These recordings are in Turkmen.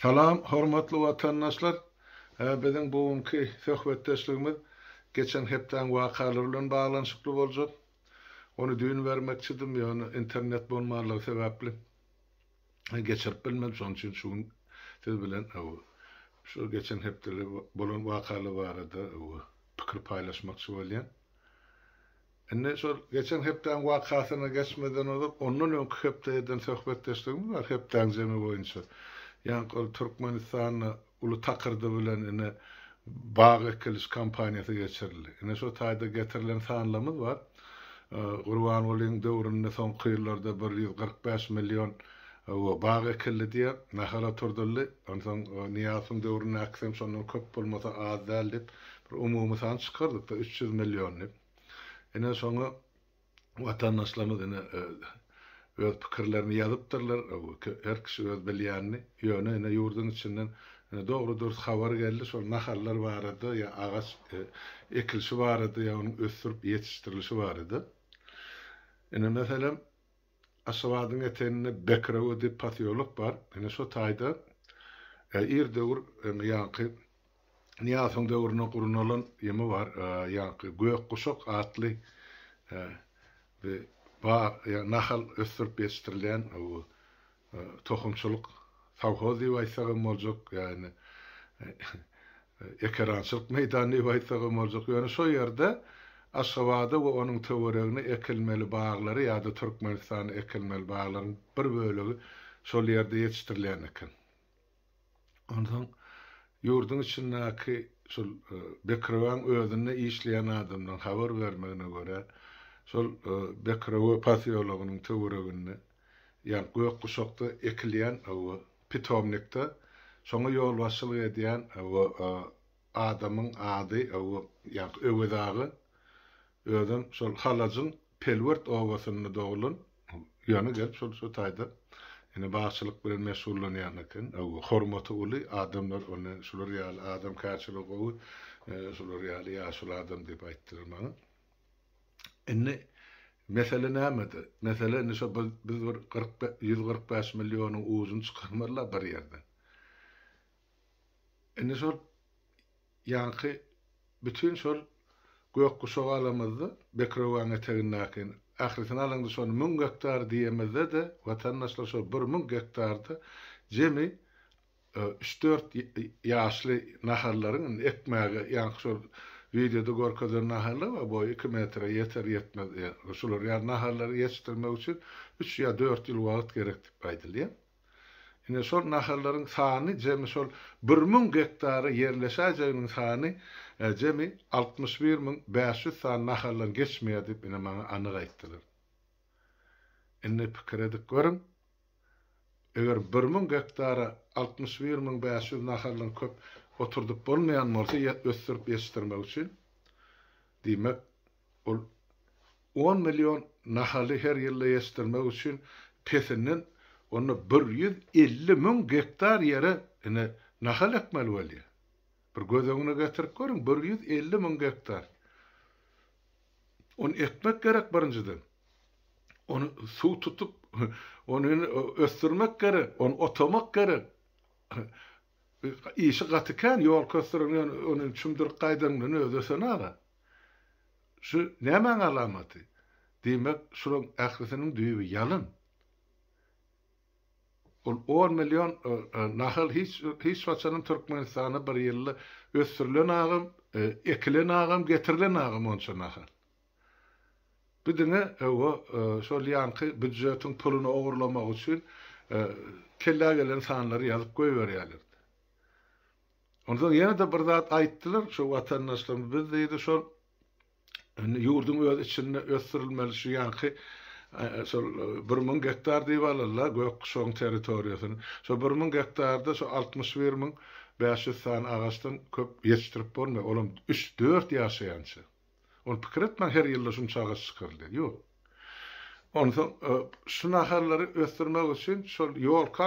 Salam, hormatly watandaşlar. Bizim bugünkü söhbetdeşligimiz geçen hepden wakalar bilen baglanyşykly boljak. Onu düýün bermekçidim, ýöne internet bolmagyny sebäpli. Geçirip bilmem, şoň üçin şu siz bilen şu geçen hepde bolan wakalar barada pikir paýlaşmakçy bolýan. Enne şol geçen hepden wakasyna geçmeden olup, ondan öňkü hepden söhbetdeşligimiz var, hepden jemi boýunça. Yani Türkmenistan'ı ulu takırdı bilen ine bağ ekiliş kampanyası geçirildi. Ine şu tayda getirilen sanlamız var. Gurban Olyň döwründe soňky ýyllarda 145 milyon bağ ekildi diye nahala turdully. Ondan Niýasyň döwrüne aksem şondan köp bolmasa az däl dip bir umumy san çykyrdyk da 300 milyon dip. Ine soňa watandaşlarymyz ine öz pikirlerini ýazypdyrlar. Her kişi öz bilýänini ýöne ýurdun içinden dogry dürüst habar geldi. Şol nahallar barady, ýa agaç ekilişi barady, ýa onu ösürip ýetişdirilişi barady. Ene meselem Aşgabatyň eteninde Bekrew diýip pasiýolog bar. Ene şo taýda ir döwür ýa-ni Niýasyň döwrüne gurunalan ýeme bar. Ýa-ni Gökguşak atly we nahal ösürüp yetiştirilen tohumçuluk savhozy waýsagym boljak, ýani ekerançylyk meýdany waýsagym boljak. Ýöne şo ýerde Aşgabada we onuň töweregine ekilmeli baglary ýa-da Türkmenistan ekilmeli baglaryň bir bölegi şol ýerde yetişdirilen eken. Ondan ýurdun içindäki şol Bekrewan özüne işleýän adamdan habar bermegine göre şol Bekrew pasiýologynyň töwereginde ýa Gökguşakda ekilýän pitomnikde şoňa ýol başçylyk edýän adamyň ady ýa öwüdagy özüm şol Halajyň Pelwert owasyny dogulun ýany gelip şol taýda ene başçylyk bilen mesullanýan eken. Hormaty uly adamlar onu şular ýaly adam käçilige şular ýaly ýaşul adam diýip aýtdylar maňa. Enne mesele nämede? Mesele näşe biz 145 milyonyň uwuzyny çykarmalar bir ýerden. Enne şol ýanky bütün şol Gökguşak alamyzda Bekrewan eteginäkin ahiretiň alanda şol 1000 hektar diýemezde de watandaşlar şol 1000 hektarda jemi 3-4 ýaşly nahallaryň ekmäge ýa-ni şol videoda görkezlen nahallar we bu 2 metre yeter yetmez. Şular ýa nahallary ýetişdirmek üçin 3 ýa 4 ýyl wagt gerek diýip aýdylýar. Ine şol nahallaryň sany jemi şol 1000 hektara ýerleşäjeginiň sany jemi 61500 san nahallar geçmeýär diýip ine maňa anyk aýtdylar. Ine pikir edip görüm. Eger 1000 hektara 61500 nahallar köp oturdup bolmayan bolsa ösürüp ýetişdirmek üçin diýmek ol 10 milyon nahaly her ýylda ýetişdirmek üçin pesenden onu 150 000 hektar ýere ine nahal ekmeli bolýar. Bir gözeňine getirip görüň 150 000 hektar. Onu ekmek gerek birinciden. Onu su tutup onu ösürmek gerek, onu otamak gerek. İşi gatykan ýol kösürüňden onu çümdür gaýdandan ödesene. Şu näme alamaty? Diýmek şuň ählisiniň düýbi ýalyn. Ol 10 milyon nahal hiç waçanyň Türkmenistana bir ýylda ösürlen agam, ekilen agam, getirilen agam onça nahal. Bidine şol ýanky büdjetiň puluny ogurlamak üçin kelle gelen sanlary ýazyp goýberýärler. Ondan ýene de bir zat aýtdylar, şu watandaşlarymyz biz diýdi şol ýurdun öz içinde ösürilmeli şu ýanky şol 1000 hektar diýip alarlar Gökguşak territoriýasyny. Şol 1000 hektarda şol 61500 san agaçdan köp ýetişdirip bolmaýar. Olam 3-4 ýaşaýançy. Onu pikir etmen her ýylda şunça agaç çykyrlar. Ýok. Ondan şu nahallary ösürmek üçin şol ýolka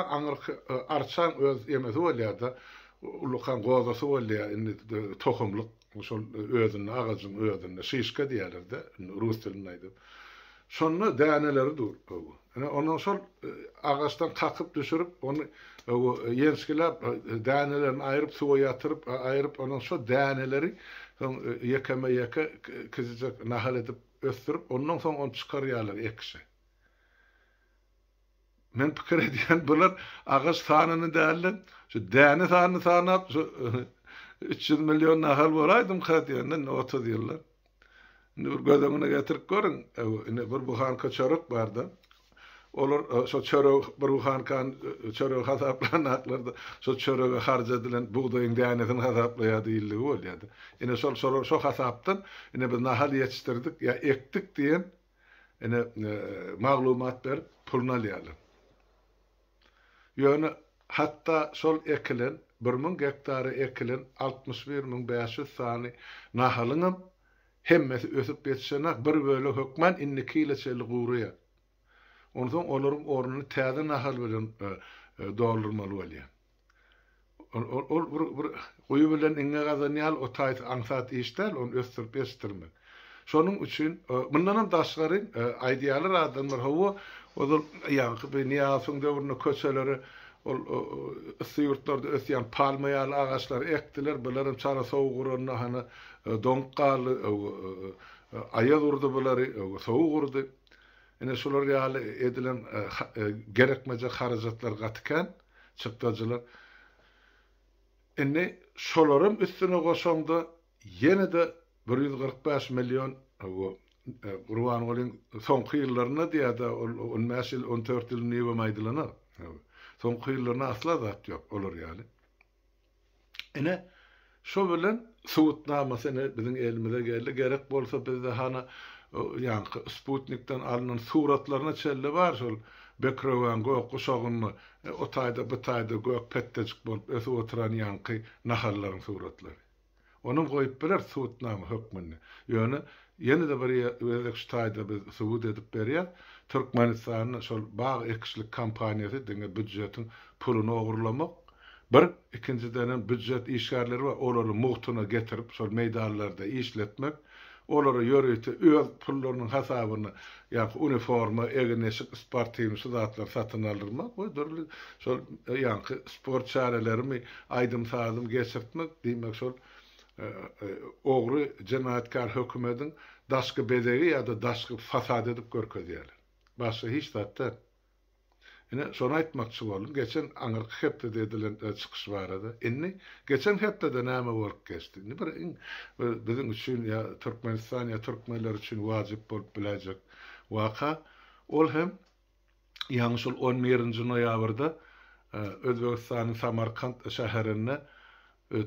arçan öz ýemesi bolýar-da. Ulukan gozasy bolýar, indi tohumlyk şol özüne agacyň özüne şişke diýerler-de, rus dilinde aýdyp. Sonra däneleri dur. Ondan sonra ağaçtan kakıp düşürüp onu yenskilep dänelerini ayırıp suya yatırıp ayırıp ondan sonra däneleri yekeme yeke kızıcak nahal edip östürüp ondan sonra onu çıkarıyorlar ekşi. Men pikir ediyen bular ağaç tanını değerlen şu däne tanını tanap 300 milyon nahal bolaydım kadiyenden 30 yıllar. Bir gözüne getirip görün. Bir buhan kaçarık barda. Olur so çörek bir buhan kan çörek hasaplanaklarda so çörege harc edilen buğdayın dänesini hasaplaya değildi bolýardy. Ine so hasapdan ine biz nahal yetiştirdik ya ektik diyen ine maglumat berip pulunu alýarlar. Ýöne hatta sol ekilen 1000 hektary ekilen 61500 sany nahalynyň hemmesi ösüp yetişenek bir bölü hökmen inni kileçeli guruya. Ondan olaryň ornuny täze nahal bilen doldurmaly bolýar. Ol bir goýu bilen iňe gazanýal o taýt aňsat işler onu ösürip yetişdirmek. Şonuň üçin bundan daşgary idealar adamlar hawa ol ýa-ni bir niýasyň döwrüne köçeleri ol ýurtlarda ösýän palmaýaly agaçlar ekdiler, bularym çara sowuk urunna hany donqaly aýa durdy bulary, sowuk urdy. Ene şolar ýaly edilen gerekmeje harajatlar gatken çykdyjylar. Ene şolarym üstüne goşanda ýene de 145 milyon Urwan bolyn soňky ýyllaryna diýede ol mäşil 14 ýyl niwe maýdylanar. Soňky ýyllaryna asla zat ýok olar ýaly. Ene şo bilen suwutnamasy biziň elimize geldi. Gerek bolsa bizde hana ýa-ni Sputnikden alynan suratlaryna çelle bar şol Bekrowan gök guşagyny o taýda bu taýda gök petdejik bolup ösüp oturan ýanky nahallaryň suratlary. Onun goýup birer suwutnama hökmünde. Ýöne ýene de bir özek ştaýda biz suwut edip berýär. Türkmenistanyň şol baý ekşilik kampaniýasy diňe büdjetin puluny ogurlamak. Bir ikinciden büdjet işgärleri we olary muhtuna getirip şol meýdanlarda işletmek. Olary ýöretip öz pullarynyň hasabyny ýa-ni uniforma, egneşik sportiw sudatlar satyn aldyrmak we dörli şol ýa-ni sport çarelerimi aýdym sazym geçirtmek diýmek şol ogry jenaýatkar hökümetiň daşky bedegi ýa-da daşky fasad edip görkezýärler. Başga hiç zatda. Ine şonu aýtmakçy boldum. Geçen aňyrky hepde edilen çykyş barada. Inni geçen hepde näme bolup geçdi. Bir biziň üçin ýa Türkmenistan ýa türkmenler üçin wajyp bolup biläjek waka. Ol hem ýa-ni şol 11-nji noýabrda Özbegistanyň Samarkand şäherinde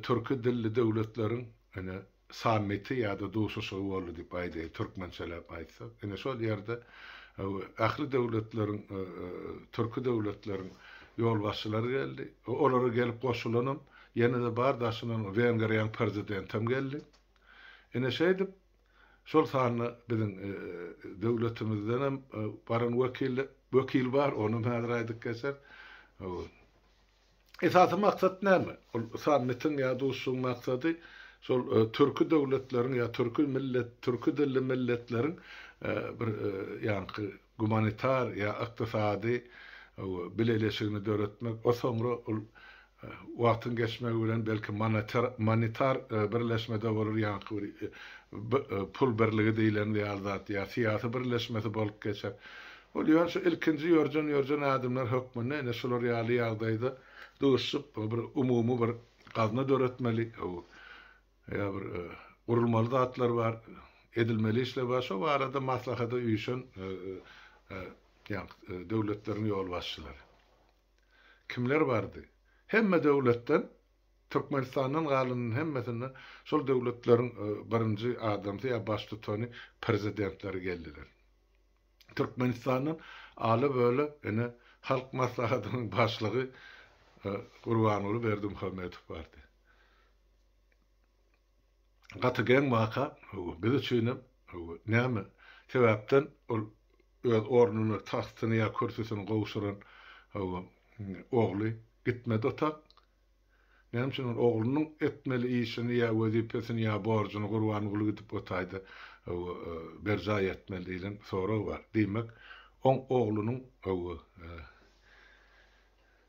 türkü dilli döwletleriň sammiti ýa-da duşuşy boldy diýip aýdy türkmençelep aýtsak. Ine şol ýerde ahli döwletleriň türkü döwletleriň ýolbaşçylary geldi. Olary gelip goşulanam. Ýene de bar daşynyň Wengriýanyň prezidentim geldi. Ine şeýdip şol sany biziň döwletimizden hem baran wekil bar, onu häzir aýdyk geçer. Esasy maksat näme? Ol sammitin ýa duşuň maksady şol türkü döwletleriň ýa türkü dilli milletleriň bir ýa-ni humanitar ýa ykdysady bileleşigini döretmek, o soňra wagtyň geçmegi bilen belki monetar birleşmede bolur ýa-ni pul birligi diýilen ýa-da siýasy birleşmesi bolup geçer. Ol ýa-ni şu ilkinji ýörjen adamlar hökmünde ene şolar ýaly ýagdaýda duşup bir umumy bir gazna döretmeli. Ya bir urulmaly zatlar bar, edilmeli işler bar. Şo arada maslahata üýşen döwletleriň ýolbaşçylary. Kimler bardy? Hemme döwletden Türkmenistanyň galynyň hemmesinden şol döwletleriň birinji adamsy ýa baş tutany prezidentleri geldiler. Türkmenistanyň aly böyle ene halk maslahatynyň başlygy Urwanoğlu Berdimuhammedow bardy. Gatygen waka biz üçin näme sebäpden ol öz ornuny, taxtyny ýa kürsüsini gowşuran ogly gitmedi otak. Näme üçin oglunyň etmeli işini ýa wezipesini ýa borjyny Urwanoğlu gidip otaýdy. berza etmeliğinin soru var. Demek on oğlunun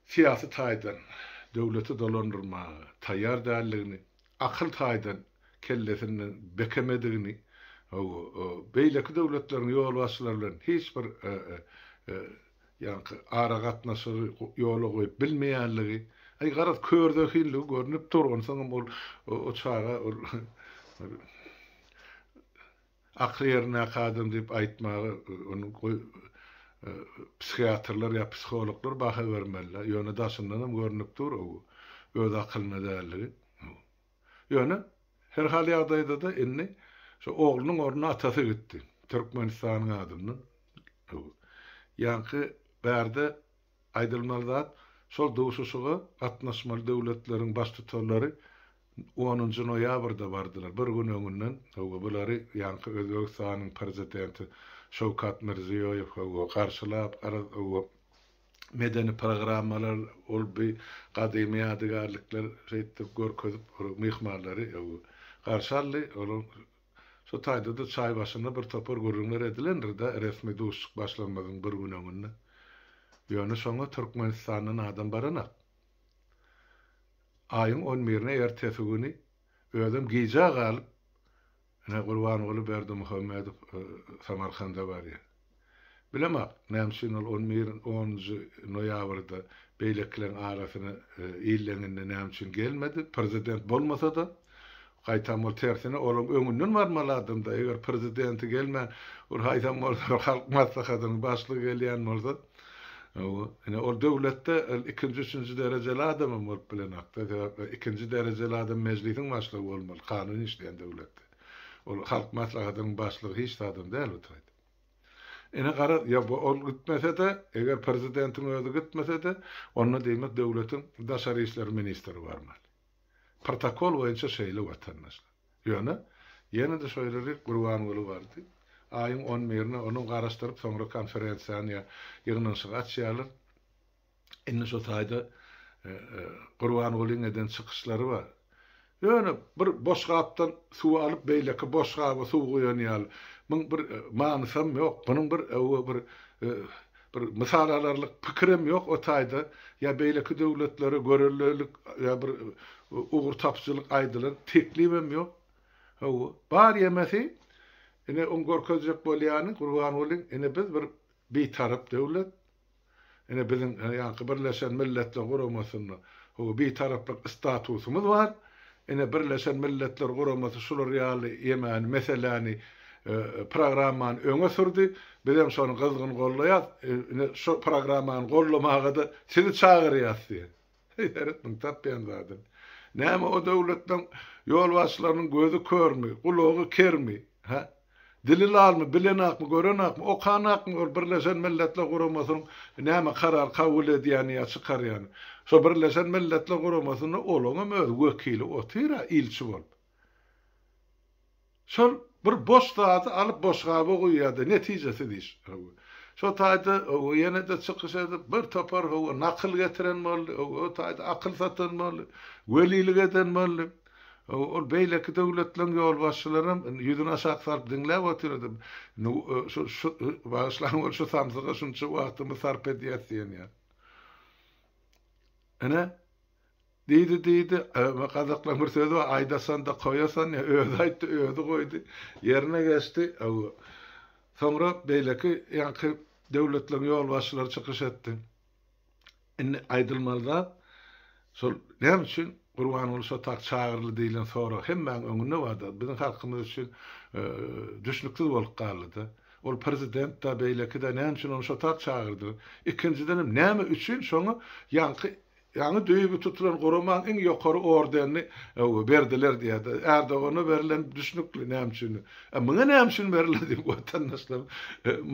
siyasi taydan döwleti dolandırma tayyar dälligini akıl taydan kellesinden bekemediğini beýleki döwletlerin ýol başçylarynyň hiç bir ara gatnaşy ýoly goýup bilmeýänligi garat kördökiligi görünüp durgan soň bol o çağa akly ýerine kadym diýip aýtmagy onu psikiatrlar ya psikologlar baha vermeliler. Ýöne daşyndan görünüp dur öz akylyna däligi. Ýöne her hal ýagdaýda da inni şu oğlunun oruna atasy gitdi. Türkmenistanyň adyny. Ýanky bärde aýdylmaly zat şol dowşuşygy gatnaşmaly döwletleriň baş tutarlary 10-njy noýabrda bardylar. Bir gün öňünden bulary ýanky Özbekistanyň prezidenti Şowkat Mirziýoýew garşylap medeni programmalar ol bir gadymy ýadygarlyklar şeýtip görkezip mihmanlary garşaly olun şu taýda da çay başynda bir topar gürrüňler edilendir da resmi duşuk başlanmadan bir gün öňünden ýöne şoňa Türkmenistanyň adam barana aýyň 11-ne ertesi güni ödüm giýja galyp ana Gurbanoğlu Berdimuhammedow Samarkanda bar ya. Bilemek, nämişin ol 10 noýabrda beýleklerin arasyna ýyllanynda nämişin gelmedi. Prezident bolmasa da gaýtam ol tersine olam öňünden barmaladym da eger prezidenti gelmän ol haýtam ol halk maslahatynyň başlygy gelýän bolsa ol döwletde 2-3 derejeli adam bolup bilenakda 2 derejeli adam meclisiň başlygy bolmaly kanun işleýän döwletde. Ol halk maslahatynyň başlygy hiç adam däl otaýdy. Ene gara ya bu ol gitmese de eger prezidentin özü gitmese de onu diýmek döwletiň daşary işler ministri barmaly. Protokol boýunça şeýle watandaşlar. Ýöne ýene de şöýleri Gurbanoğlu bardy. Aýyň 11-ne onu garaşdyryp soňra konferensiýany ýygynyň açýarlar. Enne şu taýda Gurbanoğluň eden çykyşlary bar. Ýöne bir boş gapdan suw alyp beýleki boş gapy suw goýanýar. Muň bir manysam ýok. Munyň bir mysalalarlyk pikirim ýok o taýda. Ya beýleki döwletlere görellik ya bir ugur tapçylyk aýdylar. Teklibim ýok. Bar ýemesi ene on gorkezjek bolýany Gurbanoğluň ene biz bir tarap döwlet. Ene biziň ýa-ni Birleşen Milletler Guramasyny bir taraplyk statusymyz bar. Ene Birleşen Milletler Guramasy şular ýaly ýemän meseleni programmany öňe sürdi. Bizem şonu gyzgyn gollaýar. Şu programmany gollamaga da sizi çagyrýar. Eretmiň tapýan zady. Näme o döwletden ýol başçylarynyň gözü körmi, gulagy kermi, ha? Dili almy, bilenakmy, görenakmy, okanakmy Birleşen Milletler Guramasynyň näme karar kabul edýäni ýa çykarýany. Şo Birleşen Milletler Guramasyny olaňam öz wekili otyra ilçi bolup. Şol bir boş zady alyp boş gaby goýýardy, netijesi diýiş. Şo taýda ýene de çykyş edip bir topar nakyl getiren boldy, o taýda akyl satan boldy, welilik eden boldy. Ol beýleki döwletleriň ýol başçylarym ýüzüne aşak sarp diňläp oturdy. Şu başlaňyň şu samsyga şunça wagtymy sarp edýärsiň ýa. Ana diýdi, Kazaklar bir sözi var, aydasan da koyasan ya, öýüdi aýtdy, öýüdi goýdy, ýerine geçdi. Soňra beýleki ýanky döwletleriň ýol başçylary çykyş etdi. Indi aýdylmaly zat, şol näme üçin Gurbanoğlu şo tak çagyrly diýilen sonra hemmäň öňünde bardy. Biziň halkymyz üçin düşnükli bolup galdy. Ol prezident da beýleki de näme üçin onu şo tak çagyrdy. Ikinciden näme üçin şoňa ýa-ni döýüp tutulan Guraman iň ýokary ordenini berdiler diýdi. Erdoğan'a berilen düşnükli näme üçin? Muňa näme üçin berildi diýip watandaşlar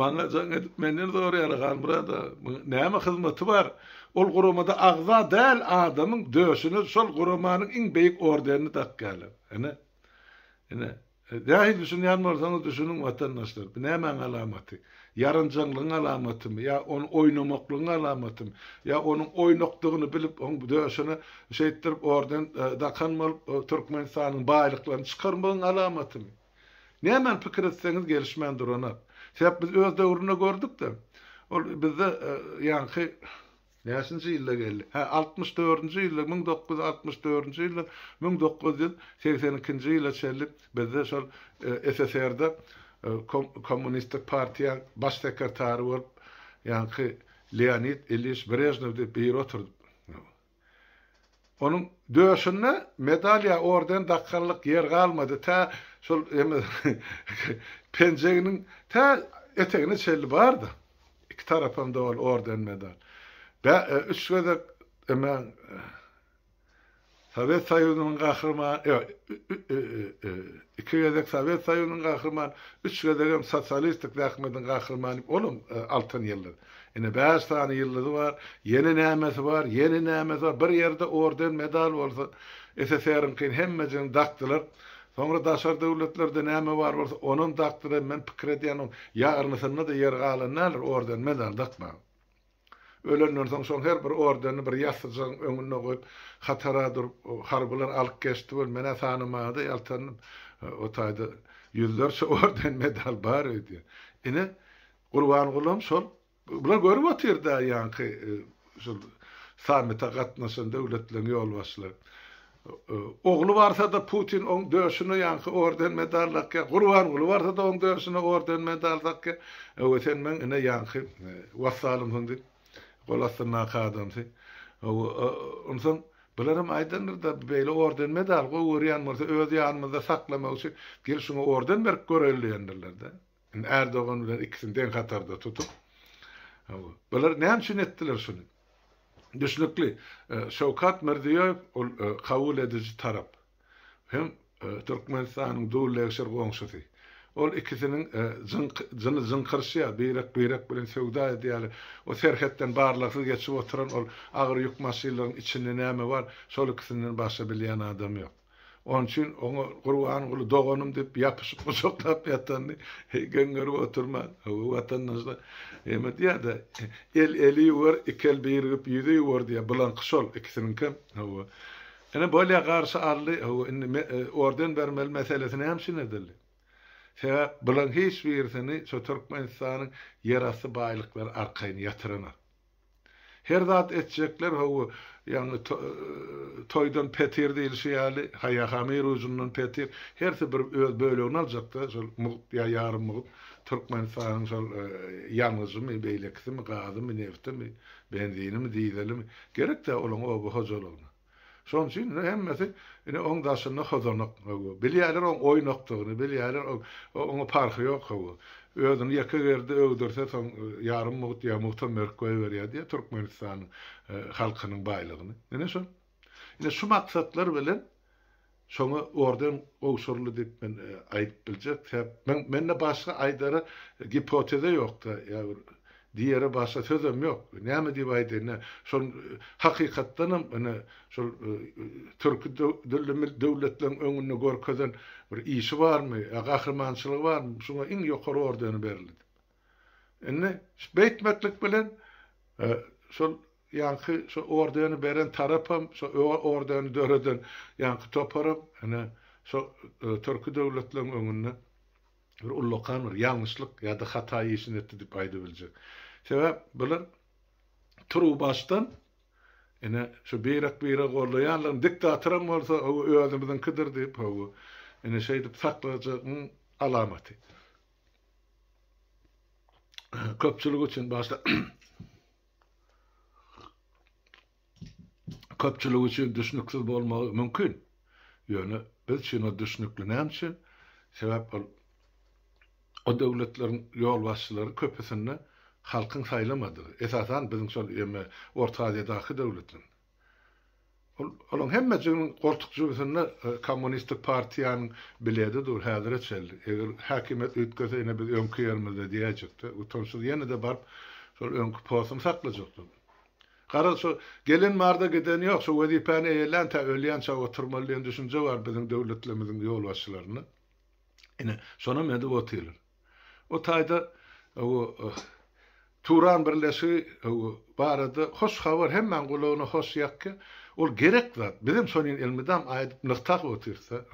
maňa jaň edip menden soraýar galmyrada. Näme hyzmaty bar? Ol Guramada agza däl adamyň döşüne şol Guramanyň iň beýik ordenini takýarlar. Ene dähil düşünýän bolsaňyz düşünüň watandaşlar. Bu näme alamaty? Yarıncanlygyň alamatymy, ya onu oynamaklygyň alamatymy, ya onuň oynakdygyny bilip oň döşüne şeýtdirip orden dakanmaly Türkmenistanyň baýlyklaryny çykarmagyň alamatymy? Nämen pikir etseňiz gelişmän durana. Sebäp biz öz döwrüne gördük de. Ol bizde ýa-ni näçinji ýylda geldi? 64-nji ýylda 1964-nji ýylda 1982-nji ýyla çelip bizde şol SSR'da Kommunistik Partiýa baş sekretary bolup ýa-ni Leonid Ilyich Brezhnew diýip bir oturdy. Onun döşünde medalya orden dakkarlık yer kalmadı. Ta şol pencerenin ta eteğine çelli vardı. İki tarafında orden medal. Ve üç gözek hemen Sovet Soýuzynyň gahrymany, iki gözek Sovet Soýuzynyň gahrymany, üç gözek hem sosialistik rahmetin gahrymany olum altyn ýyllar. Ene 5 tane ýyllary var, yeni nämesi var, yeni nämesi var. Bir ýerde orden medal bolsa, SSR-iň hemmejini dakdylar. Soňra daşar döwletlerde näme var bolsa, onuň dakdyry men pikir edýänim, ýarnysyna da yer galanlar orden medal dakma. Ölenden soň her bir ordenni bir ýasyjyň öňüne goýup, hatara durup, harbylar alyp geçdi bol, mene tanymady, ýaltanyp, o taýda ýüzlerçe orden medal bar idi. Ine Gurban gulam şol bular görüp otyrdy ýa-ni şol samita gatnaşan döwletleriň ýolbaşçylary. Oglu barsa da Putin on döşüne ýa-ni orden medal dakka, Gurban guly barsa da on döşüne orden medal dakka. Öwten men ine ýa-ni wasalym hyndy. Golasyna kadamsy. Ondan bularym aýdandyr da beýle orden medal goýurýan bolsa öz ýanymyzda saklamak üçin gel şuňa orden berip görelýändirler da. Erdogan bilen ikisinden hatarda tutup. Bular näme üçin etdiler şunu? Düşnükli Şawkat Mirziýoýew ol kabul edici tarap. Hem Türkmenistanyň dowletçiler goňşusy. Ol ikisinin zınkırşya, beyrak bilen sevda edýärler. O serhetden barlaksız geçip oturan ol agyr ýük maşynlarynyň içinde näme var, şol ikisinden başga bilýän adam ýok. Onun üçin oňa Gurban guly doganym diýip ýapyşyp goşoklap ýatandy. Geňger oturma, watandaşlar emet ýa-da eli wer ikel birip ýüzi wer diýip bulan şol ikisinin kim? Ene bolýa garşy aldy, orden bermeli meselesini hemşin edildi. Sebäp bulan hiç birisini şu Türkmenistanyň ýerasty baýlyklary arkaýyna ýatyrana. Her zat etjekler ýa-ni toýdan petir diýilýär, Haya Hamir uzundan petir, hersi bir öz bölegini aljakda, şol ýa ýarym mugut Türkmenistanyň şol ýalňyzymy, beýleksimi, gazymy, neftimi, benzinimi, dizelimi gerek de olaň o hojalygyny. Şoň üçin hemmesi ine oň daşyna hozarnak. Bilýärler oň oýnakdygyny, bilýärler oňa parky ýok. Özüni ýaka gerde öwdürse soň ýarym mugut ýa muhtar merkwe berýär diýe Türkmenistan halkynyň baýlygyny. Ine şo. Ine şu maksatlar bilen şoňa orden owşurly diýip men aýdyp biljek. Mende başga aýdara hipoteze ýokda. Diğeri başka sözüm yok. Näme diýip aýdyn? Şol hakykatdanam ene şol türk döwletleriň öňünde görkezen bir işi barmy? Gahrmançylygy barmy? Şuňa iň ýokary ordeny berildi. Enne beýtmeklik bilen şol ýa-ni şu ordeny beren tarapam şu ordeny döreden ýa-ni toparap ene şu türk döwletleriň öňünde bir ullokan bir ýalňyşlyk ýa-da hata işini etdi diýip aýdyp biljek. Sebäp bular turu başdan ene şu beyrak gollaýanlar diktatorym bolsa özümizden kidir diýip ene şey diýip saklajagyň alamaty. Köpçülik üçin başda köpçülik üçin düşnüksiz bolmagy mümkin. Ýöne biz şunu düşnükli näme? Sebäp o döwletleriň ýolbaşçylary köpesinde halkyň saýlamadygy. Esasan biziň şol Orta Aziýadaky döwletler. Olaň hemmejiniň gortukjygysynda Kommunistik Partiýanyň biledi dur häzir etseldi. Eger häkimet ütkese ine biz öňkü ýerimizde diýejekdi. Utanşyz ýene de barp şol öňkü postum saklajakdy. Gara şu gelin marda giden ýok, şu wezipany eýlen ta ölýän çaw oturmaly düşünje bar biziň döwletlerimiziň ýolbaşçylaryna. Ine şonu medip otyrlar. O taýda Turan birleşigi barada hoş habar hemmen gulagyna hoş ýakka ol gerek zat. Bizim şonuň ilmidam aýdyp nyktak otyrsa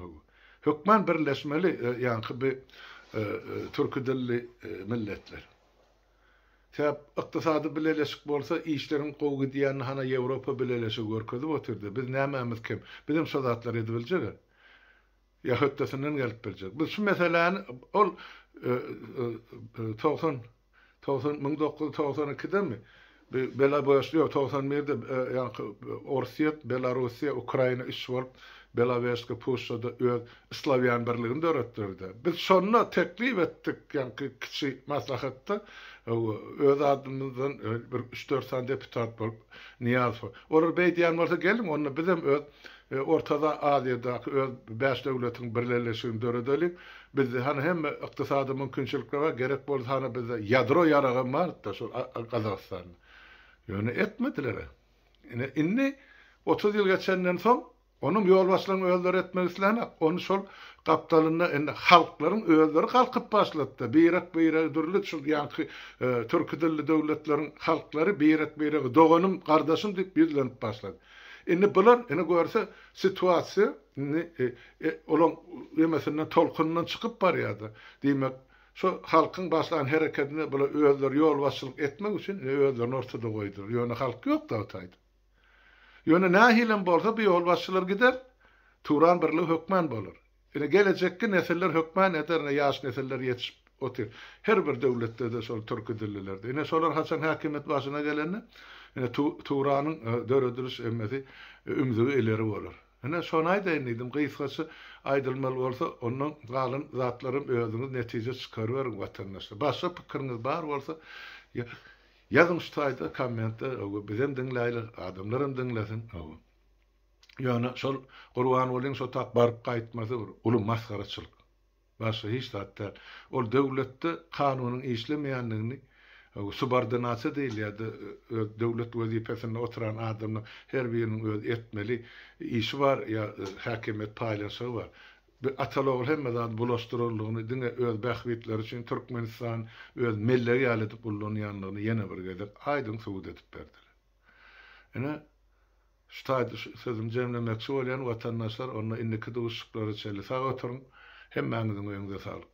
Hökmen birleşmeli yankı bir türkü dilli milletler. Täp ykdysady bileleşik bolsa işlerin gowy diýen hana Ýewropa bileleşik görkezip oturdy. Biz nämämiz kim? Bizim sodatlar edip biljek. Ya höttesinden gelip biljek. Biz şu meseleni ol 1992'de mi? Belarus'da 91'de yani Orsiya, Belarusya, Ukrayna iş bolup Belarusga Polşada öz Slavyan birligini döretdirdi. Biz şonu teklif etdik yani kiçi maslahatda öz adımızdan bir 3-4 tane deputat bolup niyaz var. Orada beýdiýän bolsa gelin onu bizim öz ortada Aziýada öz 5 döwletiň birleşigini döredelik. Biz hani hem ykdysady mümkinçilikler var, gerek bolsa hani bizde ýadro ýaragan bar da şu Kazakystan. Ýöne etmediler. Inni 30 ýyl geçenden soň onun ýolbaşlaryny öldür etmegislerine onu şol gapdalyna halklaryň öldüri kalkyp başlatdy. Beýrek dürli şu ýanky türk dilli döwletleriň halklary beýrek doganym gardaşym diýip bizlenip başlady. Inni bular görse situasiýa olan ýemesinden tolkundan çykyp barýardy. Diýmek şu halkyň başlayan hereketine bular öldür ýolbaşçylyk etmek üçin öldürni ortada goýdylar. Ýöne halk ýok da otaydy. Ýöne nähilen bolsa bir ýolbaşçylar gider, Turan birligi hökmen bolar. Gelecekki nesiller hökmen eder, ýaş nesiller ýetişip otur. Her bir döwletde de şol türk dillilerde. Şolar haçan häkimet başyna gelende Turanyň dörediriş emmesi ümzügi ileri bolar. Şonay deýdim, gysgasy aýdylmaly bolsa, onuň galyn zatlarym özüňiz netije çykaryp berin watandaşlar. Başga pikiriňiz bar bolsa, ýazyň şu taýda kommentde, bizim dinleýler, adamlarym dinlesin. Ýöne şol Gurban bolyň şo tak baryp gaýtmasy bir uly masgaraçylyk. Başga hiç hatda ol döwletde kanunyň işlemeýändigini subordinasiýa diýilýärdi. Döwlet wezipesinde oturan adamyň her biriniň öz etmeli işi var ýa häkimet paýlaşy var. Atalogul hemmeden bulaştırıldığını, dine öz bəxvitler için Türkmenistan öz milleri yaletip bulduğunu yanlığını yine bir gedip aydın suud edip verdiler. Yani sözüm cemlemek su olan vatandaşlar onunla indiki duşukları çeli sağ oturun, hem mənizin oyunca sağlık.